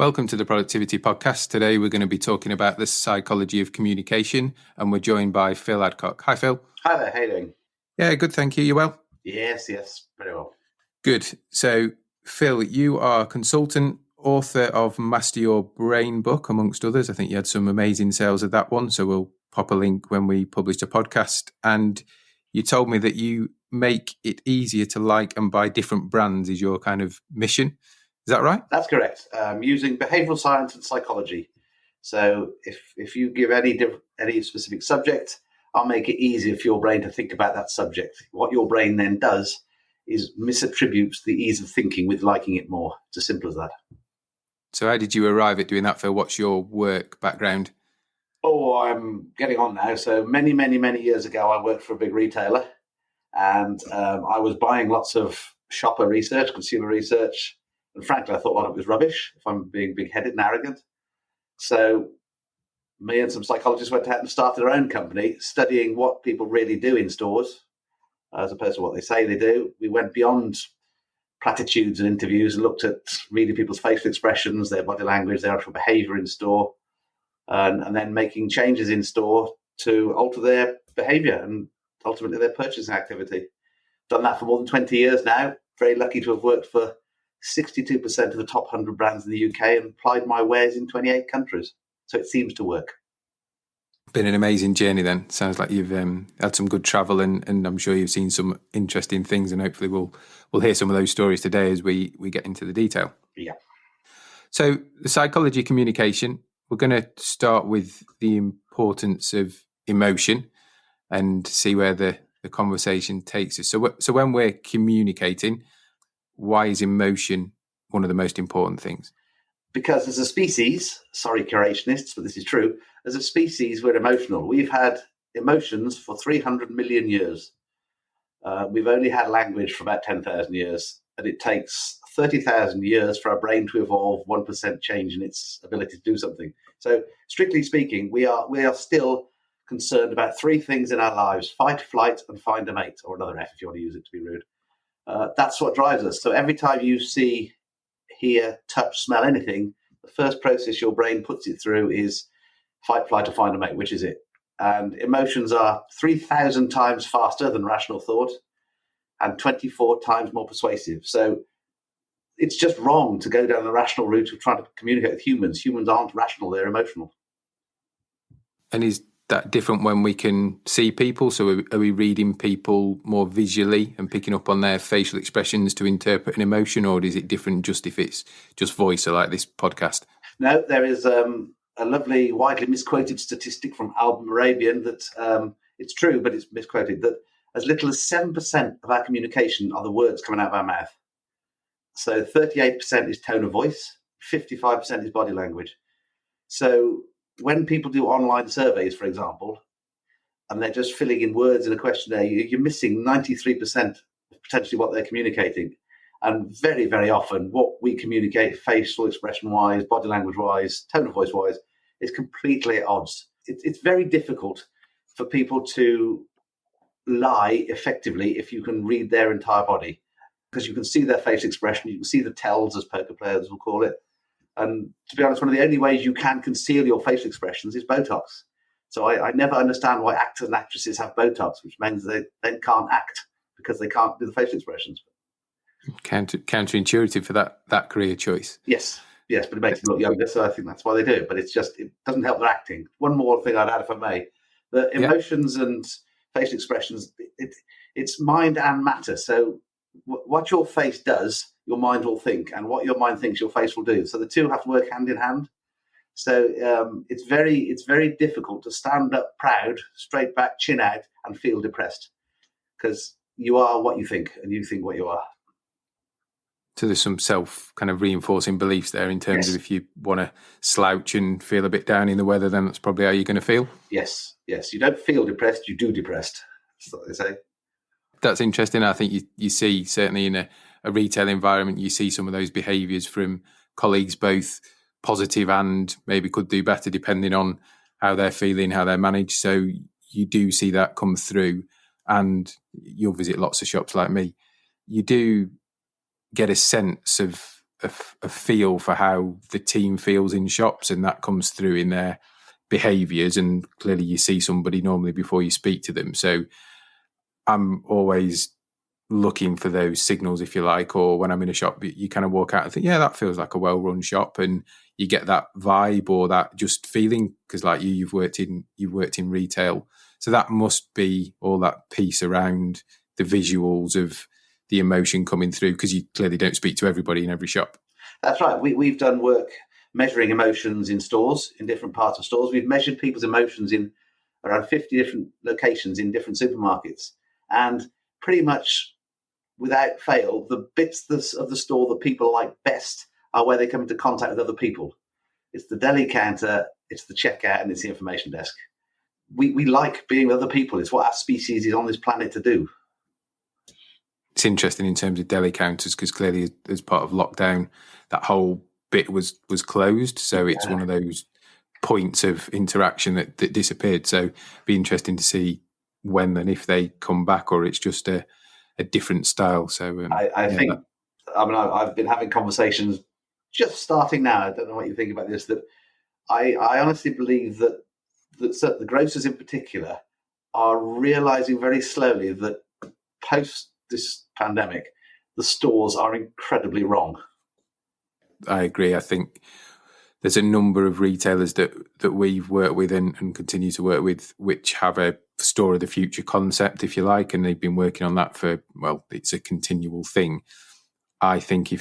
Welcome to the Productivity Podcast. Today we're going to be talking about the psychology of communication, and we're joined by Phil Adcock. Hi, Phil. Hi there, how you doing? Yeah, good, thank you. You well? Yes, very well. Good. So, Phil, you are a consultant, author of Master Your Brain book, amongst others. I think you had some amazing sales of that one, so we'll pop a link when we publish the podcast. And you told me that you make it easier to like and buy different brands is your kind of mission. Is that right? That's correct. Using behavioral science and psychology. So if you give any specific subject, I'll make it easier for your brain to think about that subject. What your brain then does is misattributes the ease of thinking with liking it more. It's as simple as that. So how did you arrive at doing that, Phil? What's your work background? Oh, I'm getting on now. So many years ago, I worked for a big retailer, and I was buying lots of shopper research, consumer research. And frankly, I thought a lot of it was rubbish, if I'm being big-headed and arrogant. So me and some psychologists went out and started our own company, studying what people really do in stores, as opposed to what they say they do. We went beyond platitudes and interviews and looked at reading people's facial expressions, their body language, their actual behavior in store, and then making changes in store to alter their behavior and ultimately their purchasing activity. Done that for more than 20 years now. Very lucky to have worked for 62% of the top 100 brands in the UK and applied my wares in 28 countries. So it seems to work. Been an amazing journey then. Sounds like you've had some good travel and I'm sure you've seen some interesting things, and hopefully we'll hear some of those stories today as we get into the detail. Yeah. So the psychology of communication, we're going to start with the importance of emotion and see where the conversation takes us. So when we're communicating, why is emotion one of the most important things? Because as a species, sorry, curationists, but this is true, as a species, we're emotional. We've had emotions for 300 million years. We've only had language for about 10,000 years, and it takes 30,000 years for our brain to evolve 1% change in its ability to do something. So strictly speaking, we are still concerned about three things in our lives: fight, flight, and find a mate, or another F if you want to use it to be rude. That's what drives us. So every time you see, hear, touch, smell anything, the first process your brain puts it through is fight, flight, or find a mate, which is it. And emotions are 3,000 times faster than rational thought and 24 times more persuasive. So it's just wrong to go down the rational route of trying to communicate with humans. Humans aren't rational, they're emotional. And is that different when we can see people? So are we reading people more visually and picking up on their facial expressions to interpret an emotion, or is it different just if it's just voice, or like this podcast? No, there is a lovely, widely misquoted statistic from Albert Mehrabian that it's true, but it's misquoted, that as little as 7% of our communication are the words coming out of our mouth. So 38% is tone of voice, 55% is body language. So when people do online surveys, for example, and they're just filling in words in a questionnaire, you're missing 93% of potentially what they're communicating. And very, very often what we communicate facial expression-wise, body language-wise, tone of voice-wise is completely at odds. It's very difficult for people to lie effectively if you can read their entire body, because you can see their facial expression, you can see the tells, as poker players will call it. And to be honest, one of the only ways you can conceal your facial expressions is Botox. So I never understand why actors and actresses have Botox, which means they then can't act because they can't do the facial expressions. Counterintuitive for that career choice. Yes, but it makes them look younger, so I think that's why they do it. But it doesn't help their acting. One more thing I'd add, if I may. The emotions and facial expressions, it's mind and matter. So what your face does, your mind will think, and what your mind thinks, your face will do. So the two have to work hand in hand. So it's very difficult to stand up proud, straight back, chin out, and feel depressed, because you are what you think, and you think what you are. So there's some self kind of reinforcing beliefs there in terms of if you want to slouch and feel a bit down in the weather, then that's probably how you're going to feel. Yes. You don't feel depressed, you do depressed. That's what they say. That's interesting. I think you see, certainly in a retail environment, you see some of those behaviours from colleagues, both positive and maybe could do better depending on how they're feeling, how they're managed. So you do see that come through, and you'll visit lots of shops like me. You do get a sense of a feel for how the team feels in shops, and that comes through in their behaviours. And clearly, you see somebody normally before you speak to them. So I'm always looking for those signals, if you like, or when I'm in a shop, you kind of walk out and think, yeah, that feels like a well-run shop, and you get that vibe or that just feeling because, like you've worked in retail, so that must be all that piece around the visuals of the emotion coming through, because you clearly don't speak to everybody in every shop. That's right. We've done work measuring emotions in stores, in different parts of stores. We've measured people's emotions in around 50 different locations in different supermarkets, and pretty much without fail, the bits of the store that people like best are where they come into contact with other people. It's the deli counter, it's the checkout, and it's the information desk. We like being with other people. It's what our species is on this planet to do. It's interesting in terms of deli counters, because clearly as part of lockdown, that whole bit was closed. So it's one of those points of interaction that disappeared. So it'd be interesting to see when and if they come back, or it's just a different style. So I think, I've been having conversations just starting now. I don't know what you think about this, that I honestly believe that the grocers in particular are realizing very slowly that post this pandemic, the stores are incredibly wrong. I agree. I think there's a number of retailers that we've worked with and continue to work with, which have a store of the future concept, if you like, and they've been working on that for, well, it's a continual thing. I think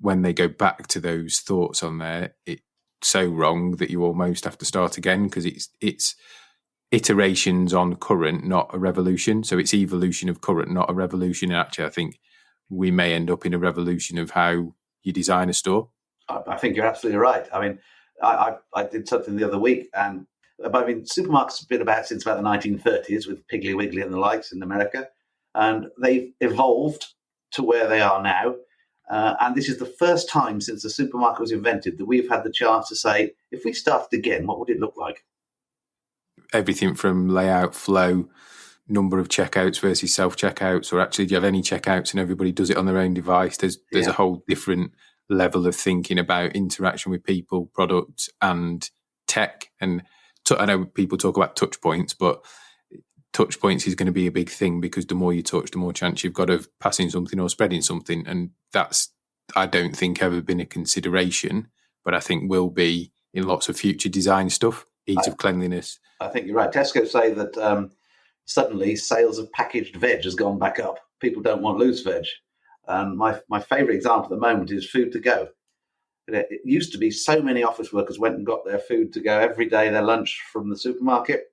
when they go back to those thoughts on there, it's so wrong that you almost have to start again, because it's iterations on current, not a revolution. So it's evolution of current, not a revolution. And actually, I think we may end up in a revolution of how you design a store. I think you're absolutely right. I mean, I did something the other week, and supermarkets have been about since about the 1930s with Piggly Wiggly and the likes in America, and they've evolved to where they are now. And this is the first time since the supermarket was invented that we've had the chance to say, if we started again, what would it look like? Everything from layout, flow, number of checkouts versus self-checkouts, or actually do you have any checkouts and everybody does it on their own device? There's a whole different level of thinking about interaction with people, products, and tech. And I know people talk about touch points, but touch points is going to be a big thing, because the more you touch, the more chance you've got of passing something or spreading something. And that's, I don't think, ever been a consideration, but I think will be in lots of future design stuff, ease of cleanliness. I think you're right. Tesco say that suddenly sales of packaged veg has gone back up. People don't want loose veg. And my favourite example at the moment is food to go. It used to be so many office workers went and got their food to go every day, their lunch from the supermarket.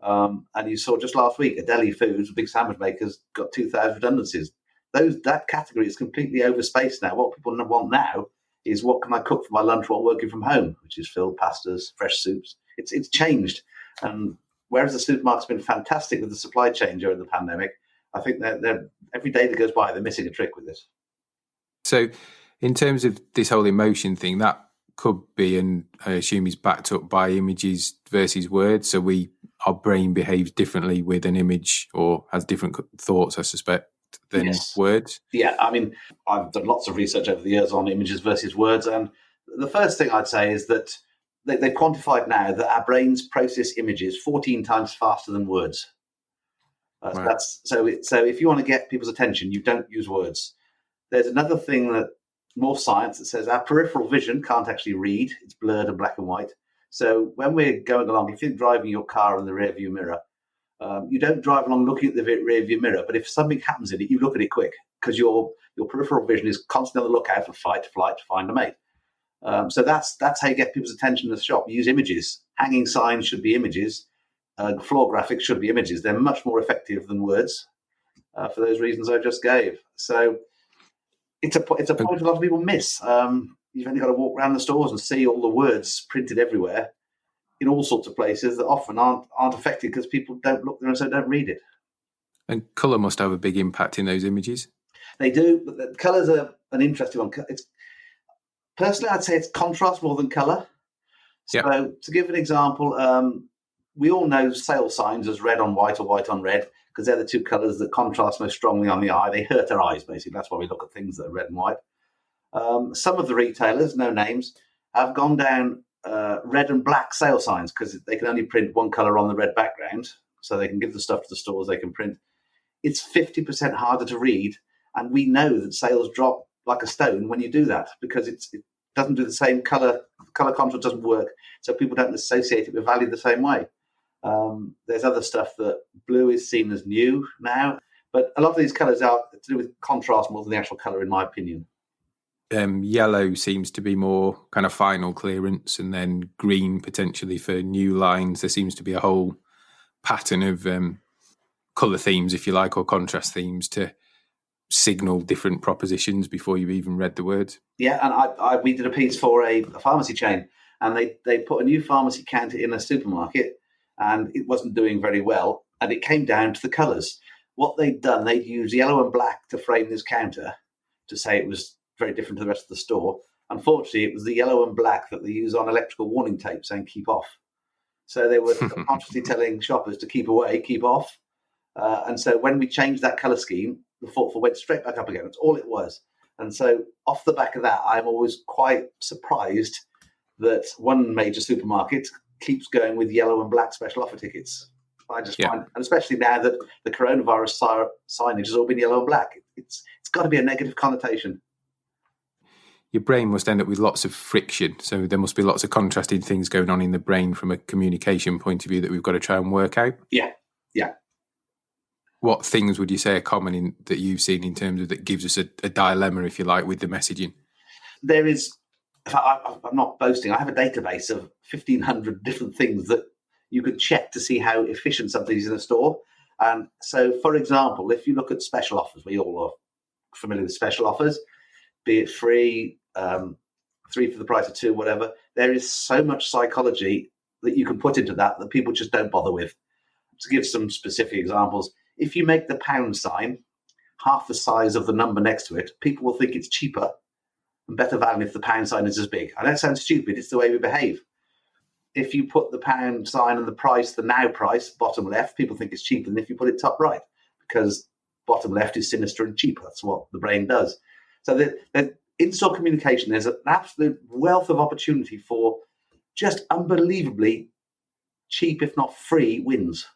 And you saw just last week, Deli Foods, big sandwich makers, got 2,000 redundancies. That category is completely overspaced now. What people want now is, what can I cook for my lunch while working from home, which is filled pastas, fresh soups. It's changed. And whereas the supermarket's been fantastic with the supply chain during the pandemic, I think that every day that goes by, they're missing a trick with this. So in terms of this whole emotion thing, that could be, and I assume is backed up by images versus words. So our brain behaves differently with an image, or has different thoughts, I suspect, than words. Yeah, I mean, I've done lots of research over the years on images versus words. And the first thing I'd say is that they've quantified now that our brains process images 14 times faster than words. Wow. So if you want to get people's attention, you don't use words. There's another thing, that more science, that says our peripheral vision can't actually read. It's blurred and black and white. So when we're going along, if you're driving your car in the rear view mirror, you don't drive along looking at the rear view mirror, but if something happens in it, you look at it quick, because your peripheral vision is constantly on the lookout for fight, flight, to find a mate. So that's how you get people's attention in the shop. You use images. Hanging signs should be images. Floor graphics should be images. They're much more effective than words, for those reasons I just gave. So it's a point a lot of people miss. You've only got to walk around the stores and see all the words printed everywhere in all sorts of places that often aren't effective, because people don't look there and so don't read it. And colour must have a big impact in those images. They do, but the colours are an interesting one. Personally, I'd say it's contrast more than colour. So to give an example, we all know sale signs as red on white or white on red, because they're the two colours that contrast most strongly on the eye. They hurt our eyes, basically. That's why we look at things that are red and white. Some of the retailers, no names, have gone down red and black sale signs because they can only print one colour on the red background, so they can give the stuff to the stores they can print. It's 50% harder to read, and we know that sales drop like a stone when you do that because it doesn't do the same colour. Colour contrast doesn't work, so people don't associate it with value the same way. There's other stuff that blue is seen as new now, but a lot of these colours are to do with contrast more than the actual colour, in my opinion. Yellow seems to be more kind of final clearance, and then green potentially for new lines. There seems to be a whole pattern of colour themes, if you like, or contrast themes to signal different propositions before you've even read the words. Yeah, and we did a piece for a pharmacy chain, and they put a new pharmacy counter in a supermarket, and it wasn't doing very well, and it came down to the colours. What they'd done, they'd used yellow and black to frame this counter to say it was very different to the rest of the store. Unfortunately, it was the yellow and black that they use on electrical warning tape saying keep off. So they were consciously telling shoppers to keep away, keep off. And so when we changed that colour scheme, the footfall went straight back up again. That's all it was. And so off the back of that, I'm always quite surprised that one major supermarket keeps going with yellow and black special offer tickets. I just find, and especially now that the coronavirus signage has all been yellow and black, it's got to be a negative connotation. Your brain must end up with lots of friction. So there must be lots of contrasting things going on in the brain from a communication point of view that we've got to try and work out. Yeah. What things would you say are common that you've seen in terms of that gives us a dilemma, if you like, with the messaging? There is, I'm not boasting, I have a database of 1,500 different things that you could check to see how efficient something is in a store. And so, for example, if you look at special offers, we all are familiar with special offers, be it free, 3 for the price of 2, whatever. There is so much psychology that you can put into that people just don't bother with. To give some specific examples, if you make the pound sign half the size of the number next to it, people will think it's cheaper and better value if the pound sign is as big. I know it sounds stupid, it's the way we behave. If you put the pound sign and the price, the now price, bottom left, people think it's cheaper than if you put it top right, because bottom left is sinister and cheaper. That's what the brain does. So the in-store communication, there's an absolute wealth of opportunity for just unbelievably cheap, if not free, wins.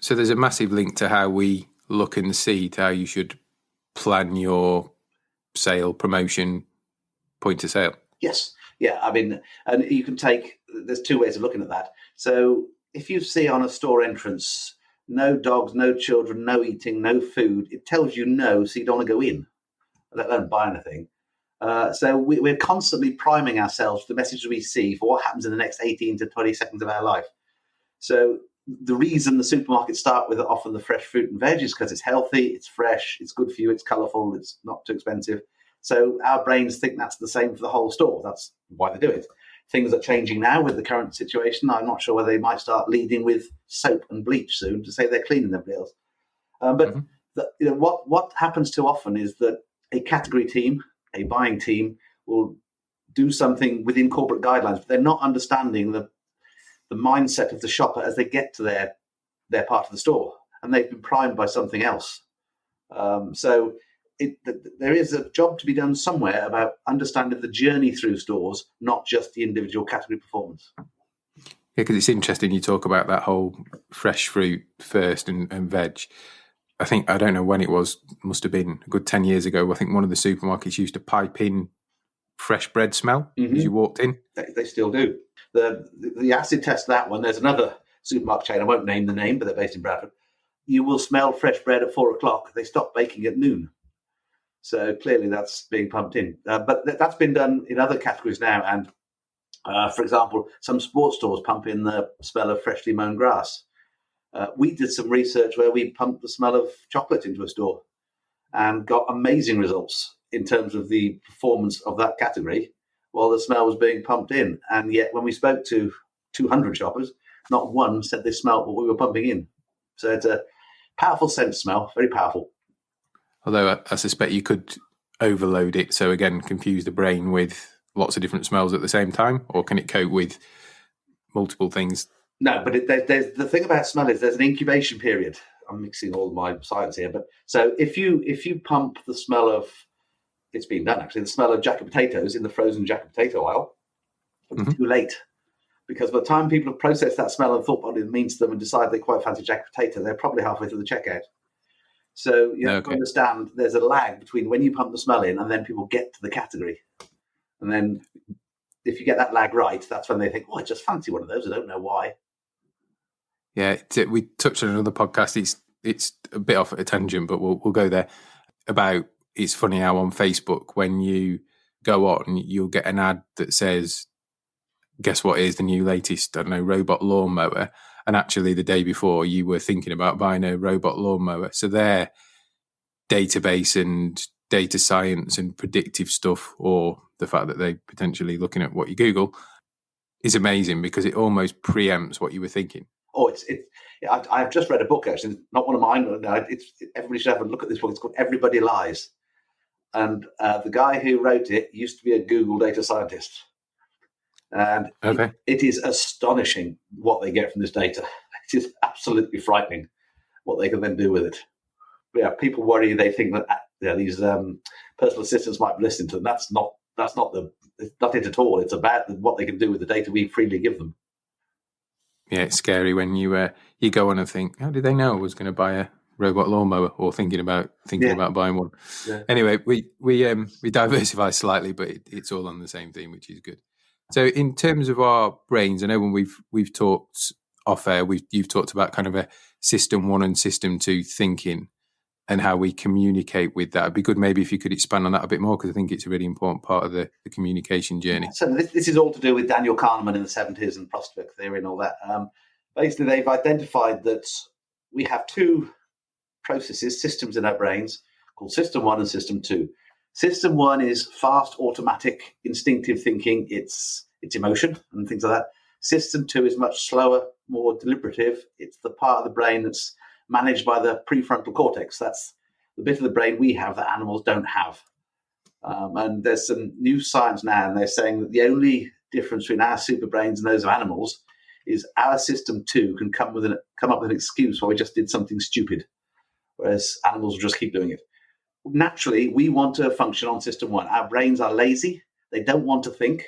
So there's a massive link to how we look and see to how you should plan your sale, promotion, point of sale. Yes. Yeah. I mean, and you can there's 2 ways of looking at that. So if you see on a store entrance, no dogs, no children, no eating, no food, it tells you no, so you don't want to go in, let alone buy anything. So we're constantly priming ourselves for the messages we see for what happens in the next 18 to 20 seconds of our life. So the reason the supermarkets start with often the fresh fruit and veg is because it's healthy, it's fresh, it's good for you, it's colourful, it's not too expensive. So our brains think that's the same for the whole store. That's why they do it. Things are changing now with the current situation. I'm not sure whether they might start leading with soap and bleach soon to say they're cleaning their bills. What happens too often is that a category team, a buying team, will do something within corporate guidelines, but they're not understanding the mindset of the shopper as they get to their part of the store, and they've been primed by something else. There is a job to be done somewhere about understanding the journey through stores, not just the individual category performance. Yeah, because it's interesting you talk about that whole fresh fruit first and veg. I don't know when it was, must have been a good 10 years ago. I think one of the supermarkets used to pipe in fresh bread smell as you walked in. They still do. The acid test, that one, there's another supermarket chain, I won't name the name, but they're based in Bradford. You will smell fresh bread at 4:00. They stop baking at noon. So clearly that's being pumped in. But that's been done in other categories now. And for example, some sports stores pump in the smell of freshly mown grass. We did some research where we pumped the smell of chocolate into a store and got amazing results in terms of the performance of that category while the smell was being pumped in. And yet when we spoke to 200 shoppers, not one said they smelled what we were pumping in. So it's a powerful scent smell, very powerful. Although I suspect you could overload it, so again, confuse the brain with lots of different smells at the same time, or can it cope with multiple things? No, but there's the thing about smell is there's an incubation period. I'm mixing all my science here, but so if you pump the smell of it's been done, actually. The smell of jacket potatoes in the frozen jacket potato aisle. It's too late. Because by the time people have processed that smell and thought what it means to them and decide they quite fancy jacket potato, they're probably halfway through the checkout. So you have to understand there's a lag between when you pump the smell in and then people get to the category. And then if you get that lag right, that's when they think, I just fancy one of those. I don't know why. Yeah, we touched on another podcast. It's a bit off at a tangent, but we'll go there. About it's funny how on Facebook, when you go on, you'll get an ad that says, guess what is the new latest, I don't know, robot lawnmower. And actually the day before you were thinking about buying a robot lawnmower. So their database and data science and predictive stuff, or the fact that they're potentially looking at what you Google, is amazing because it almost preempts what you were thinking. I've just read a book, actually, not one of mine. Everybody should have a look at this book. It's called Everybody Lies. And the guy who wrote it used to be a Google data scientist. And it is astonishing what they get from this data. It is absolutely frightening what they can then do with it. But yeah, people worry. They think that these personal assistants might be listening to them. That's not it at all. It's about what they can do with the data we freely give them. Yeah, it's scary when you go on and think, how did they know I was going to buy a robot lawnmower, or thinking about buying one? Yeah. Anyway, we diversify slightly, but it's all on the same theme, which is good. So in terms of our brains, I know when we've talked off air, you've talked about kind of a system 1 and system 2 thinking and how we communicate with that. It'd be good maybe if you could expand on that a bit more, because I think it's a really important part of the communication journey. So this is all to do with Daniel Kahneman in the 70s and prospect theory and all that. Basically, they've identified that we have 2 processes, systems in our brains, called System 1 and System 2. System 1 is fast, automatic, instinctive thinking. It's emotion and things like that. System 2 is much slower, more deliberative. It's the part of the brain that's managed by the prefrontal cortex. That's the bit of the brain we have that animals don't have. And there's some new science now, and they're saying that the only difference between our super brains and those of animals is our System 2 can come up with an excuse why we just did something stupid, whereas animals will just keep doing it. Naturally, we want to function on System 1. Our brains are lazy. They don't want to think.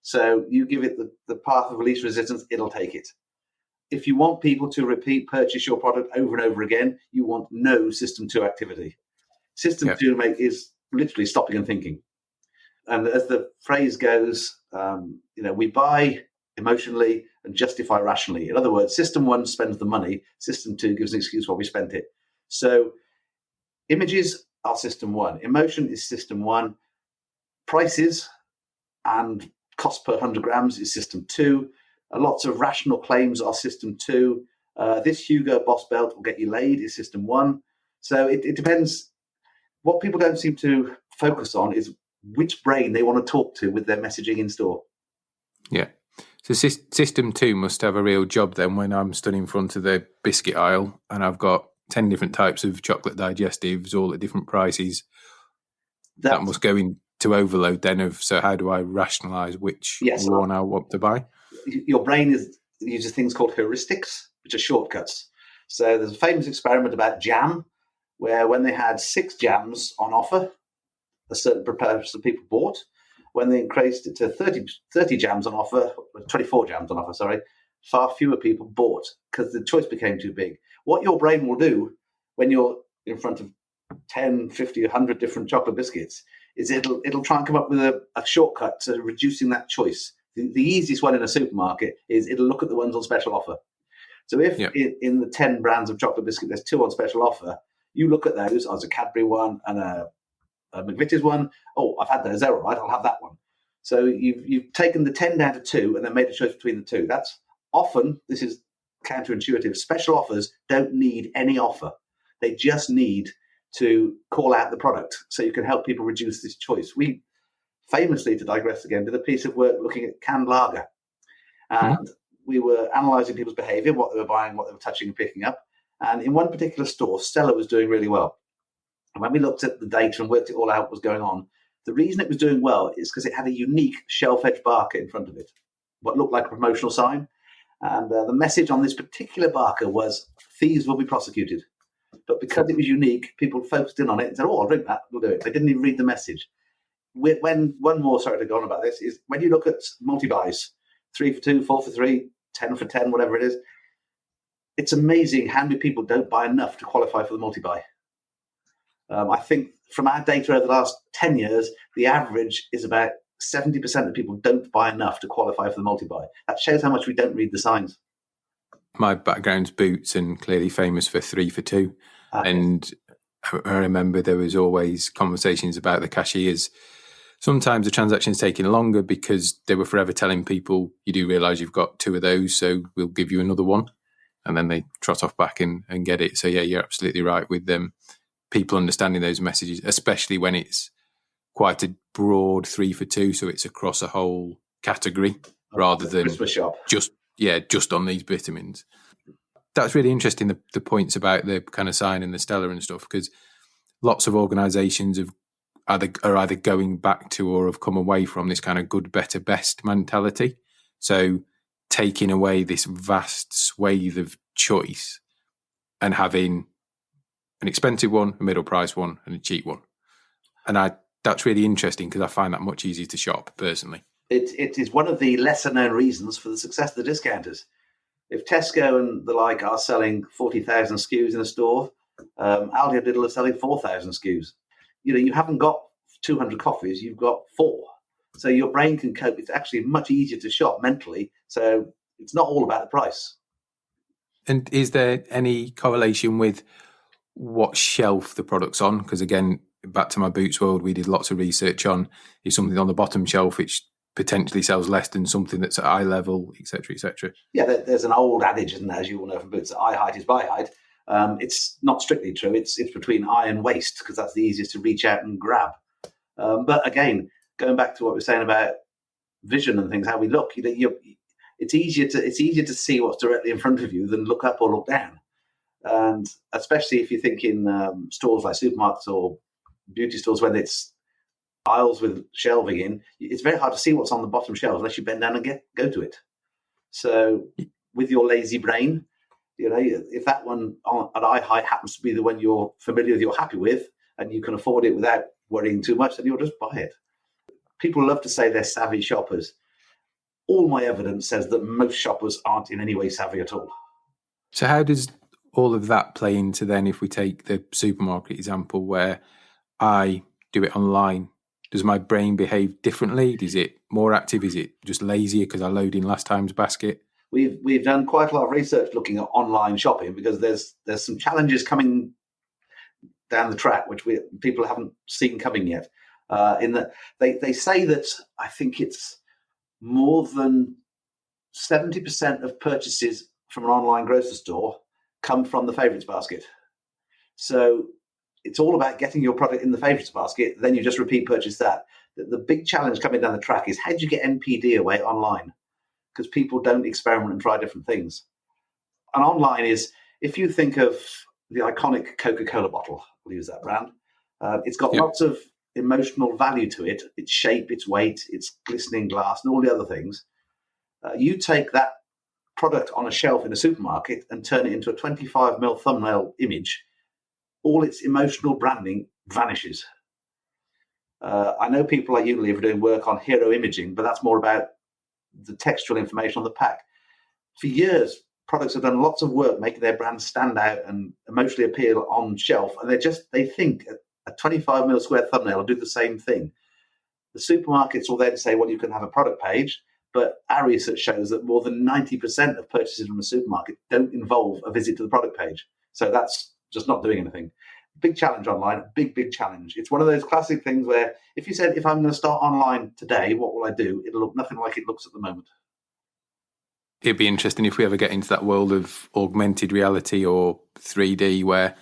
So you give it the path of least resistance, it'll take it. If you want people to repeat purchase your product over and over again, you want no System 2 activity. System 2 is literally stopping and thinking. And as the phrase goes, we buy emotionally and justify rationally. In other words, System 1 spends the money. System 2 gives an excuse why we spent it. So images are System 1. Emotion is System 1. Prices and cost per 100 grams is System 2. Lots of rational claims are System 2. This Hugo Boss belt will get you laid is System 1. So it depends. What people don't seem to focus on is which brain they want to talk to with their messaging in store. Yeah. So System 2 must have a real job then when I'm stood in front of the biscuit aisle and I've got 10 different types of chocolate digestives, all at different prices. That must go into overload then so how do I rationalise which one I want to buy? Your brain uses things called heuristics, which are shortcuts. So there's a famous experiment about jam, where when they had 6 jams on offer, a certain proportion of people bought. When they increased it to 30 jams on offer, 24 jams on offer, far fewer people bought because the choice became too big. What your brain will do when you're in front of 10, 50, 100 different chocolate biscuits is it'll try and come up with a shortcut to reducing that choice. The easiest one in a supermarket is it'll look at the ones on special offer. So if in the 10 brands of chocolate biscuit, there's 2 on special offer, you look at those as a Cadbury one and a McVitie's one. Oh, I've had those. They're all right. I'll have that one. So you've taken the 10 down to 2 and then made a choice between the 2. That's often, this is counterintuitive, special offers don't need any offer. They just need to call out the product so you can help people reduce this choice. We famously, to digress again, did a piece of work looking at canned lager. And we were analysing people's behaviour, what they were buying, what they were touching and picking up. And in one particular store, Stella was doing really well. And when we looked at the data and worked it all out what was going on, the reason it was doing well is because it had a unique shelf-edge barker in front of it, what looked like a promotional sign. And the message on this particular barker was, thieves will be prosecuted. But because it was unique, people focused in on it and said, oh, I'll drink that, we'll do it. They didn't even read the message. when one more, sorry to go on about this, is when you look at multi-buys, 3 for 2, 4 for 3, 10 for 10, whatever it is, it's amazing how many people don't buy enough to qualify for the multi-buy. I think from our data over the last 10 years, the average is about 70% of people don't buy enough to qualify for the multi-buy. That shows how much we don't read the signs. My background's boots and clearly famous for 3 for 2. And I remember there was always conversations about the cashiers. Sometimes the transaction's taking longer because they were forever telling people, you do realise you've got 2 of those, so we'll give you another one. And then they trot off back and get it. So yeah, you're absolutely right with them. People understanding those messages, especially when it's quite a broad 3 for 2, so it's across a whole category rather than Christmas shop. just on these vitamins. That's really interesting, the points about the kind of sign and the Stella and stuff, because lots of organisations are either going back to or have come away from this kind of good, better, best mentality. So taking away this vast swathe of choice and having an expensive one, a middle price one, and a cheap one. And that's really interesting because I find that much easier to shop personally. It is one of the lesser known reasons for the success of the discounters. If Tesco and the like are selling 40,000 SKUs in a store, Aldi and Lidl are selling 4,000 SKUs. You haven't got 200 coffees, you've got 4. So your brain can cope. It's actually much easier to shop mentally. So it's not all about the price. And is there any correlation with what shelf the product's on? Because again, back to my boots world, we did lots of research on is something on the bottom shelf which potentially sells less than something that's at eye level, et cetera, et cetera. Yeah, there's an old adage, isn't there, as you all know from boots, that eye height is buy height. It's not strictly true. It's between eye and waist because that's the easiest to reach out and grab. But again, going back to what we were saying about vision and things, how we look, it's easier to see what's directly in front of you than look up or look down. And especially if you think in stores like supermarkets or beauty stores, when it's aisles with shelving in, it's very hard to see what's on the bottom shelf unless you bend down and go to it. So with your lazy brain, if that one at eye height happens to be the one you're familiar with, you're happy with, and you can afford it without worrying too much, then you'll just buy it. People love to say they're savvy shoppers. All my evidence says that most shoppers aren't in any way savvy at all. So how does all of that play into then, if we take the supermarket example where I do it online, does my brain behave differently? Is it more active? Is it just lazier because I load in last time's basket? We've done quite a lot of research looking at online shopping because there's some challenges coming down the track which people haven't seen coming yet. In that they say that I think it's more than 70% of purchases from an online grocery store come from the favourites basket. So it's all about getting your product in the favourites basket, then you just repeat purchase that. The big challenge coming down the track is how do you get NPD away online? Because people don't experiment and try different things. And online is, if you think of the iconic Coca-Cola bottle, we'll use that brand, it's got lots of emotional value to it, its shape, its weight, its glistening glass, and all the other things. You take that product on a shelf in a supermarket and turn it into a 25mm thumbnail image, all its emotional branding vanishes. I know people like Unilever are doing work on hero imaging, but that's more about the textual information on the pack. For years, products have done lots of work making their brand stand out and emotionally appeal on shelf, and they think a 25mm square thumbnail will do the same thing. The supermarkets will then say, well, you can have a product page, but our research shows that more than 90% of purchases from a supermarket don't involve a visit to the product page. So that's just not doing anything. Big challenge online, big challenge. It's one of those classic things where if you said, if I'm going to start online today, what will I do? It'll look nothing like it looks at the moment. It'd be interesting if we ever get into that world of augmented reality or 3D where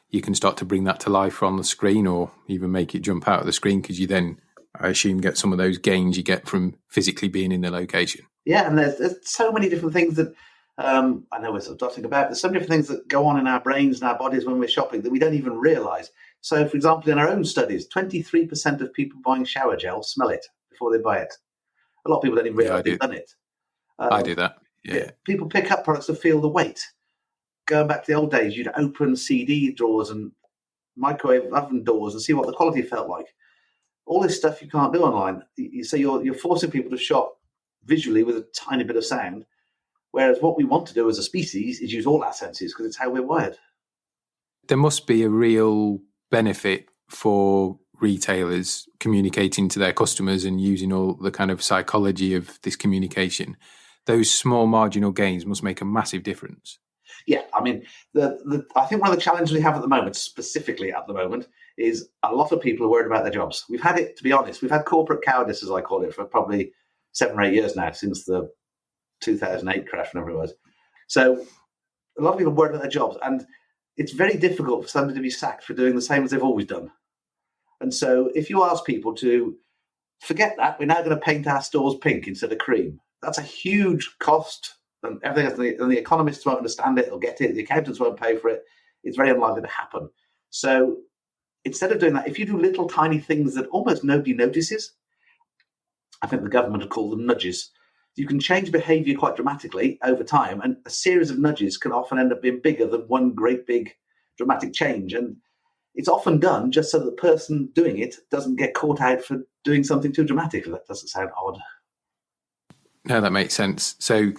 you can start to bring that to life on the screen or even make it jump out of the screen because you then, I assume, get some of those gains you get from physically being in the location. Yeah, and there's so many different things that I know we're sort of talking about. There's so many different things that go on in our brains and our bodies when we're shopping that we don't even realise. So, for example, in our own studies, 23% of people buying shower gel smell it before they buy it. A lot of people don't even realise they've done it. I do that, yeah. People pick up products to feel the weight. Going back to the old days, you'd open CD drawers and microwave oven doors and see what the quality felt like. All this stuff you can't do online. So you're forcing people to shop visually with a tiny bit of sound, whereas what we want to do as a species is use all our senses because it's how we're wired. There must be a real benefit for retailers communicating to their customers and using all the kind of psychology of this communication. Those small marginal gains must make a massive difference. Yeah, I mean, I think one of the challenges we have at the moment, specifically at the moment, is a lot of people are worried about their jobs. We've had it, to be honest, we've had corporate cowardice, as I call it, for probably 7 or 8 years now, since the 2008 crash, whenever it was. So a lot of people are worried about their jobs, and it's very difficult for somebody to be sacked for doing the same as they've always done. And so if you ask people to forget that, we're now going to paint our stores pink instead of cream, that's a huge cost. And everything, and the economists won't understand it or get it. The accountants won't pay for it. It's very unlikely to happen. So instead of doing that, if you do little tiny things that almost nobody notices, I think the government would call them nudges. You can change behaviour quite dramatically over time, and a series of nudges can often end up being bigger than one great big dramatic change. And it's often done just so that the person doing it doesn't get caught out for doing something too dramatic. If that doesn't sound odd. No, that makes sense. So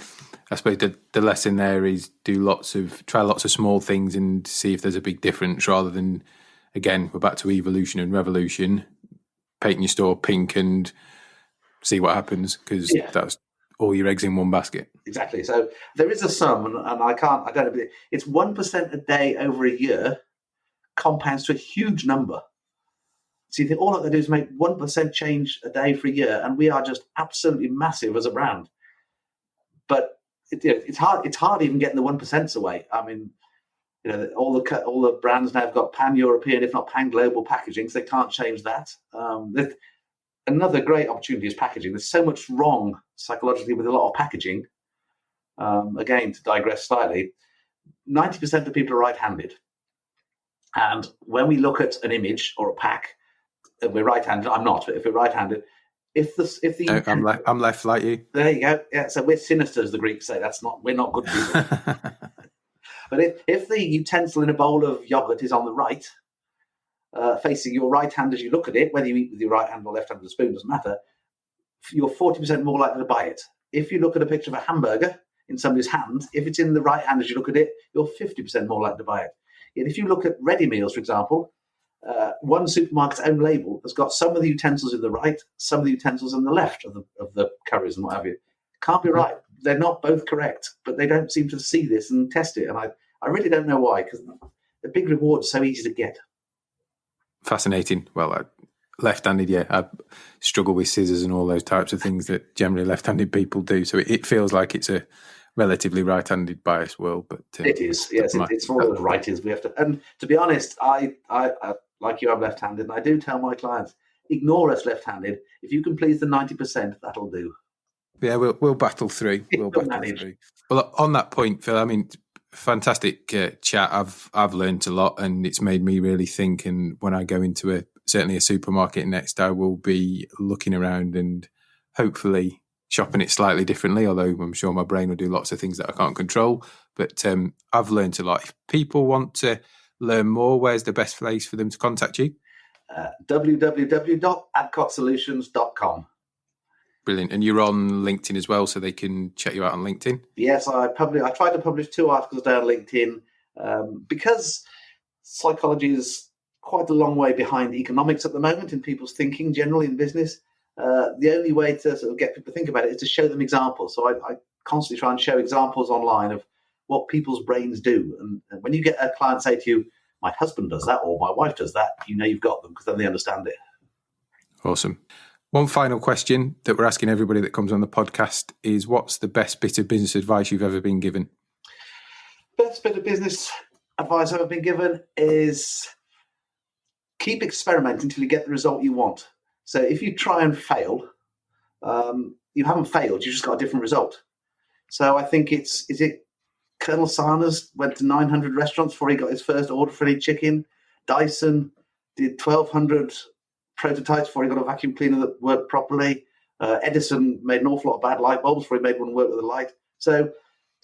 I suppose the lesson there is try lots of small things and see if there's a big difference, rather than, again, we're back to evolution and revolution, painting your store pink and see what happens, because that's all your eggs in one basket. Exactly. So there is a sum, and I don't know, it's 1% a day over a year compounds to a huge number. So you think all they do is make 1% change a day for a year, and we are just absolutely massive as a brand. But it's hard. It's hard even getting the 1% away. I mean, all the brands now have got pan-European, if not pan-global packaging, so they can't change that. Another great opportunity is packaging. There's so much wrong psychologically with a lot of packaging. Again, to digress slightly, 90% of people are right-handed, and when we look at an image or a pack, we're right-handed. I'm not, but if we're right-handed, I'm left like you. There you go. Yeah, so we're sinister, as the Greeks say. We're not good people. But if the utensil in a bowl of yogurt is on the right, facing your right hand as you look at it, whether you eat with your right hand or left hand with a spoon doesn't matter, you're 40% more likely to buy it. If you look at a picture of a hamburger in somebody's hand, if it's in the right hand as you look at it, you're 50% more likely to buy it. Yet if you look at ready meals, for example, one supermarket's own label has got some of the utensils in the right, some of the utensils on the left of the curries and what have you. Can't be right. They're not both correct, but they don't seem to see this and test it. And I really don't know why, because the big reward is so easy to get. Fascinating. Well, left-handed, I struggle with scissors and all those types of things that generally left-handed people do. So it feels like it's a relatively right-handed biased world, but it is. Yes, it's for all those writers. We have to. And to be honest, I like you, I'm left-handed, and I do tell my clients, ignore us left-handed. If you can please the 90%, that'll do. Yeah, we'll battle through. We'll battle through. Well, on that point, Phil, I mean, fantastic chat. I've learned a lot, and it's made me really think. And when I go into certainly a supermarket next, I will be looking around and hopefully shopping it slightly differently, although I'm sure my brain will do lots of things that I can't control. But I've learned a lot. If people want to learn more, where's the best place for them to contact you? www.adcotsolutions.com. Brilliant. And you're on LinkedIn as well, so they can check you out on LinkedIn? Yes, I try to publish 2 articles a day on LinkedIn because psychology is quite a long way behind economics at the moment in people's thinking generally in business. The only way to sort of get people to think about it is to show them examples. So I constantly try and show examples online of what people's brains do. And when you get a client say to you, my husband does that or my wife does that, you've got them because then they understand it. Awesome. One final question that we're asking everybody that comes on the podcast is, what's the best bit of business advice you've ever been given? Best bit of business advice I've ever been given is keep experimenting until you get the result you want. So if you try and fail, you haven't failed, you just got a different result. So I think is it Colonel Sanders went to 900 restaurants before he got his first order for any chicken. Dyson did 1,200 prototypes before he got a vacuum cleaner that worked properly. Edison made an awful lot of bad light bulbs before he made one work with a light. So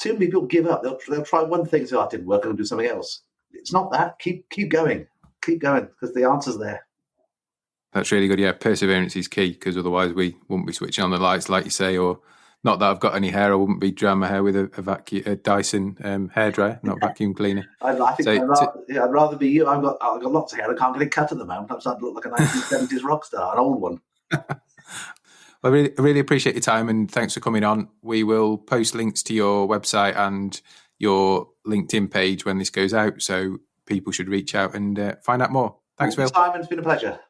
too many people give up. They'll try one thing and say, it didn't work, I'm going to do something else. It's not that. Keep going. Keep going, because the answer's there. That's really good. Yeah, perseverance is key, because otherwise we wouldn't be switching on the lights, like you say, or not that I've got any hair. I wouldn't be drying my hair with a Dyson hairdryer, not vacuum cleaner. I think I'd rather be you. I've got lots of hair. I can't get it cut at the moment. I'm starting to look like a 1970s rock star, an old one. I really appreciate your time, and thanks for coming on. We will post links to your website and your LinkedIn page when this goes out, so people should reach out and find out more. Thanks, Phil. Simon, it's been a pleasure.